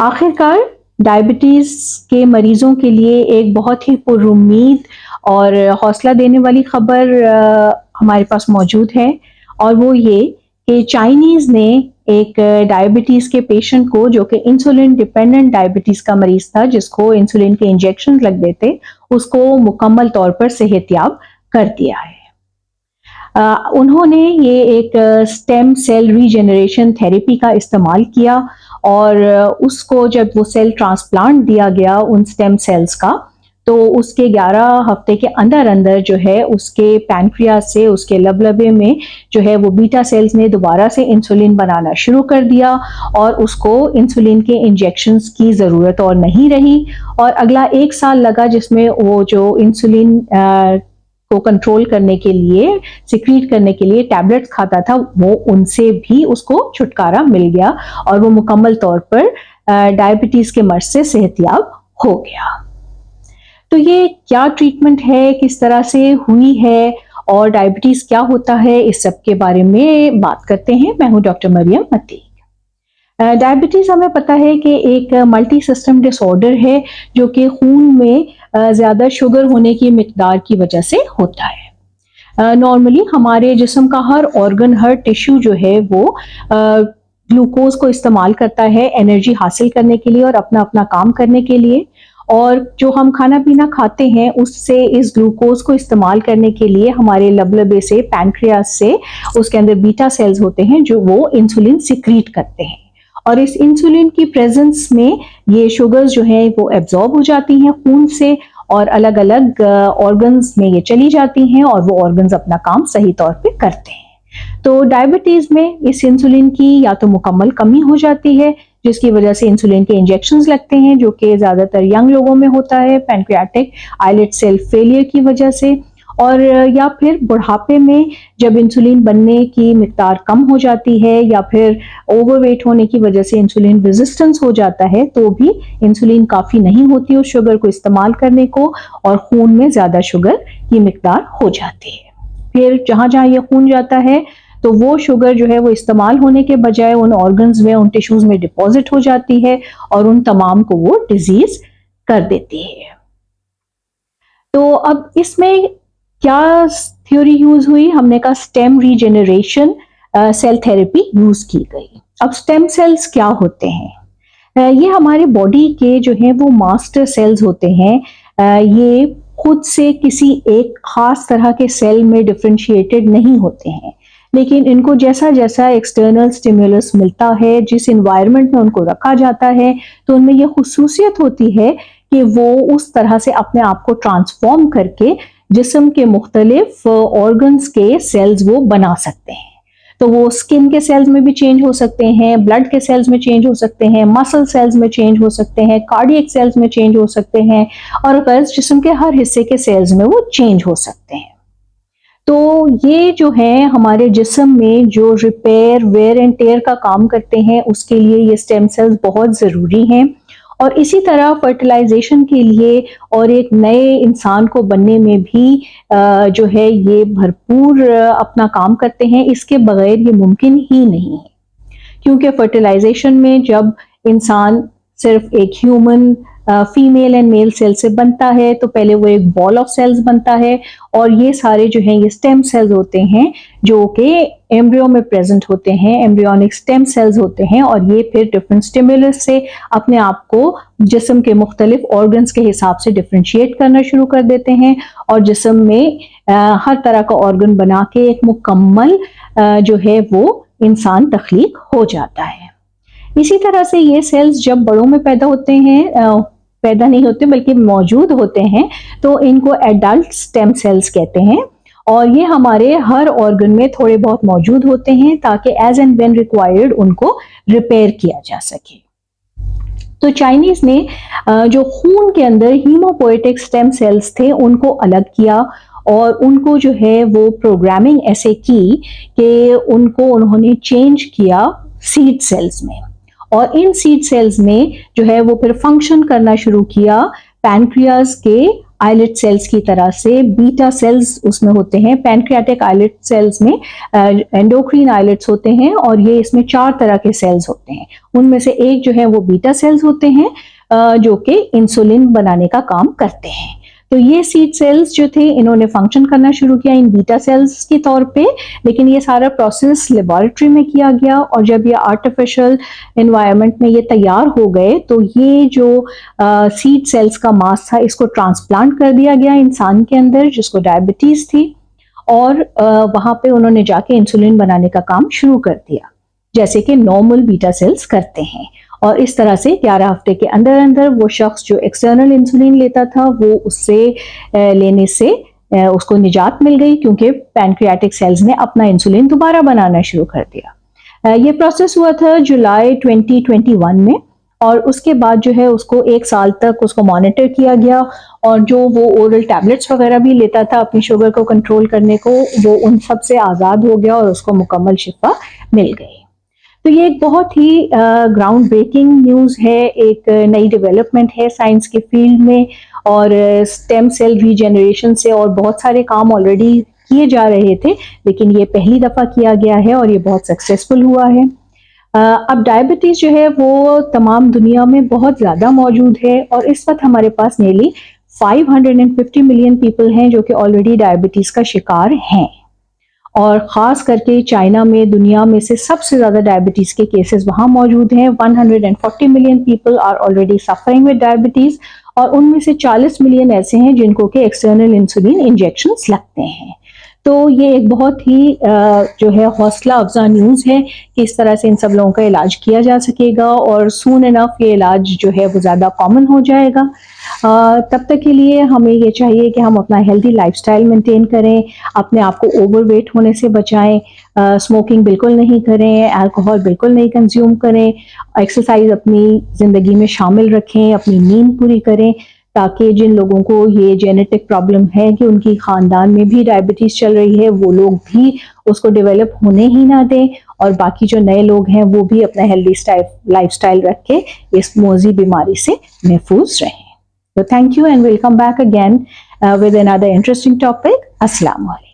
आखिरकार डायबिटीज़ के मरीज़ों के लिए एक बहुत ही पुरुम्मीद और हौसला देने वाली खबर हमारे पास मौजूद है, और वो ये कि चाइनीज़ ने एक डायबिटीज़ के पेशेंट को, जो कि इंसुलिन डिपेंडेंट डायबिटीज़ का मरीज़ था, जिसको इंसुलिन के इंजेक्शन लगते थे, उसको मुकम्मल तौर पर सेहतयाब कर दिया है। उन्होंने ये एक स्टेम सेल रीजेनरेशन थेरेपी का इस्तेमाल किया, और उसको जब वो सेल ट्रांसप्लांट दिया गया उन स्टेम सेल्स का, तो उसके 11 हफ्ते के अंदर अंदर जो है उसके पैनक्रियास से, उसके लबलबे में जो है वो बीटा सेल्स ने दोबारा से इंसुलिन बनाना शुरू कर दिया, और उसको इंसुलिन के इंजेक्शंस की ज़रूरत और नहीं रही। और अगला 1 साल लगा जिसमें वो जो इंसुलिन को कंट्रोल करने के लिए, सिक्रीट करने के लिए टैबलेट्स खाता था, वो उनसे भी उसको छुटकारा मिल गया और वो मुकम्मल तौर पर डायबिटीज़ के मर्ज से सेहतयाब हो गया। तो ये क्या ट्रीटमेंट है, किस तरह से हुई है, और डायबिटीज़ क्या होता है, इस सब के बारे में बात करते हैं। मैं हूँ डॉक्टर मरियम अतीक। डायबिटीज़ हमें पता है कि एक मल्टी सिस्टम डिसऑर्डर है, जो कि खून में ज़्यादा शुगर होने की मिकदार की वजह से होता है। नॉर्मली हमारे जिस्म का हर ऑर्गन, हर टिश्यू जो है वो ग्लूकोज को इस्तेमाल करता है एनर्जी हासिल करने के लिए और अपना अपना काम करने के लिए, और जो हम खाना पीना खाते हैं उससे इस ग्लूकोज को इस्तेमाल करने के लिए हमारे लबलबे से, पैनक्रियास से, उसके अंदर बीटा सेल्स होते हैं जो वो इंसुलिन सिक्रीट करते हैं, और इस इंसुलिन की प्रेजेंस में ये शुगर्स जो हैं वो एब्जॉर्ब हो जाती हैं खून से, और अलग अलग ऑर्गन्स में ये चली जाती हैं, और वो ऑर्गन्स अपना काम सही तौर पे करते हैं। तो डायबिटीज़ में इस इंसुलिन की या तो मुकम्मल कमी हो जाती है, जिसकी वजह से इंसुलिन के इंजेक्शंस लगते हैं, जो कि ज़्यादातर यंग लोगों में होता है पैनक्रियाटिक आइलेट सेल फेलियर की वजह से, और या फिर बुढ़ापे में जब इंसुलिन बनने की मिकदार कम हो जाती है, या फिर ओवरवेट होने की वजह से इंसुलिन रेजिस्टेंस हो जाता है, तो भी इंसुलिन काफ़ी नहीं होती उस शुगर को इस्तेमाल करने को, और खून में ज़्यादा शुगर की मिकदार हो जाती है। फिर जहाँ जहाँ ये खून जाता है तो वो शुगर जो है वो इस्तेमाल होने के बजाय उन ऑर्गन्स में, उन टिश्यूज़ में डिपॉजिट हो जाती है, और उन तमाम को वो डिजीज़ कर देती है। तो अब इसमें क्या थ्योरी यूज हुई? हमने कहा stem regeneration cell therapy use की गई। अब स्टेम सेल्स क्या होते हैं? ये हमारे बॉडी के जो हैं वो मास्टर सेल्स होते हैं। ये खुद से किसी एक खास तरह के सेल में डिफरेंशिएटेड नहीं होते हैं, लेकिन इनको जैसा जैसा एक्सटर्नल स्टिमुलस मिलता है, जिस इन्वायरमेंट में उनको रखा जाता है, तो उनमें ये खुसूसियत होती है कि वो उस तरह से अपने आप को ट्रांसफॉर्म करके जिस्म के मुख्तलिफ ऑर्गन्स के सेल्स वो बना सकते हैं। तो वो स्किन के सेल्स में भी चेंज हो सकते हैं, ब्लड के सेल्स में चेंज हो सकते हैं, मसल सेल्स में चेंज हो सकते हैं, कार्डियक सेल्स में चेंज हो सकते हैं, और जिस्म के हर हिस्से के सेल्स में वो चेंज हो सकते हैं। तो ये जो है हमारे जिस्म में जो रिपेयर, वेयर एंड टेयर का काम करते हैं, उसके लिए ये स्टेम सेल्स बहुत ज़रूरी हैं। और इसी तरह फर्टिलाइजेशन के लिए और एक नए इंसान को बनने में भी जो है ये भरपूर अपना काम करते हैं। इसके बगैर ये मुमकिन ही नहीं है, क्योंकि फर्टिलाइजेशन में जब इंसान सिर्फ एक human female and male cell से बनता है, तो पहले वो एक बॉल ऑफ सेल्स बनता है, और ये सारे जो हैं ये स्टेम सेल्स होते हैं जो कि एम्ब्रियो में प्रेजेंट होते हैं, एम्ब्रियोनिक स्टेम सेल्स होते हैं, और ये फिर डिफरेंट स्टिमुलस से अपने आप को जिस्म के मुख्तलिफ ऑर्गन्स के हिसाब से डिफ्रेंशिएट करना शुरू कर देते हैं, और जिस्म में हर तरह का ऑर्गन बना के एक मुकम्मल जो है वो इंसान तख्लीक हो जाता है। इसी तरह से ये सेल्स जब बड़ों में पैदा होते हैं, पैदा नहीं होते बल्कि मौजूद होते हैं, तो इनको एडल्ट स्टेम सेल्स कहते हैं, और ये हमारे हर ऑर्गन में थोड़े बहुत मौजूद होते हैं ताकि एज एंड व्हेन रिक्वायर्ड उनको रिपेयर किया जा सके। तो चाइनीज ने जो खून के अंदर हीमोपोएटिक स्टेम सेल्स थे उनको अलग किया, और उनको जो है वो प्रोग्रामिंग ऐसे की कि उनको उन्होंने चेंज किया सीड सेल्स में, और इन सीड सेल्स में जो है वो फिर फंक्शन करना शुरू किया पैनक्रियाज के आइलेट सेल्स की तरह से बीटा सेल्स उसमें होते हैं। पैनक्रियाटिक आइलेट सेल्स में एंडोक्रीन आइलेट्स होते हैं और ये इसमें 4 तरह के सेल्स होते हैं। उनमें से एक जो है वो बीटा सेल्स होते हैं जो कि इंसुलिन बनाने का काम करते हैं। तो ये सीड सेल्स जो थे इन्होंने फंक्शन करना शुरू किया इन बीटा सेल्स के तौर पे, लेकिन ये सारा प्रोसेस लेबोरेटरी में किया गया और जब ये आर्टिफिशियल एनवायरनमेंट में ये तैयार हो गए तो ये जो सीड सेल्स का मास था इसको ट्रांसप्लांट कर दिया गया इंसान के अंदर जिसको डायबिटीज थी और वहां पे उन्होंने जाके इंसुलिन बनाने का काम शुरू कर दिया जैसे कि नॉर्मल बीटा सेल्स करते हैं। और इस तरह से 11 हफ्ते के अंदर अंदर वो शख्स जो एक्सटर्नल इंसुलिन लेता था वो उससे लेने से उसको निजात मिल गई क्योंकि पैनक्रियाटिक सेल्स ने अपना इंसुलिन दोबारा बनाना शुरू कर दिया। ये प्रोसेस हुआ था जुलाई 2021 में और उसके बाद जो है उसको 1 साल तक उसको मॉनिटर किया गया और जो वो ओरल टैबलेट्स वगैरह भी लेता था अपनी शुगर को कंट्रोल करने को वो उन सब से आज़ाद हो गया और उसको मुकम्मल शिफा मिल गई। तो ये एक बहुत ही ग्राउंड ब्रेकिंग न्यूज़ है, एक नई डेवलपमेंट है साइंस के फील्ड में और स्टेम सेल रीजेनरेशन से और बहुत सारे काम ऑलरेडी किए जा रहे थे लेकिन ये पहली दफ़ा किया गया है और ये बहुत सक्सेसफुल हुआ है। अब डायबिटीज़ जो है वो तमाम दुनिया में बहुत ज़्यादा मौजूद है और इस वक्त हमारे पास नेली 550 मिलियन पीपल हैं जो कि ऑलरेडी डायबिटीज़ का शिकार हैं और ख़ास करके चाइना में दुनिया में से सबसे ज़्यादा डायबिटीज़ के केसेस वहाँ मौजूद हैं। 140 million people are already suffering with diabetes और उनमें से 40 मिलियन ऐसे हैं जिनको कि एक्सटर्नल इंसुलिन इंजेक्शंस लगते हैं। तो ये एक बहुत ही जो है हौसला अफजा न्यूज़ है कि इस तरह से इन सब लोगों का इलाज किया जा सकेगा और सून इनफ ये इलाज जो है वो ज़्यादा कॉमन हो जाएगा। तब तक के लिए हमें ये चाहिए कि हम अपना हेल्दी लाइफस्टाइल मेंटेन करें, अपने आप को ओवरवेट होने से बचाएं, स्मोकिंग बिल्कुल नहीं करें, अल्कोहल बिल्कुल नहीं कंज्यूम करें, एक्सरसाइज अपनी ज़िंदगी में शामिल रखें, अपनी नींद पूरी करें ताकि जिन लोगों को ये जेनेटिक प्रॉब्लम है कि उनकी ख़ानदान में भी डायबिटीज़ चल रही है वो लोग भी उसको डेवलप होने ही ना दें और बाकी जो नए लोग हैं वो भी अपना हेल्दी लाइफस्टाइल रख के इस मौजी बीमारी से महफूज रहें। So thank you and we'll come back again with another interesting topic. Assalamu alaikum.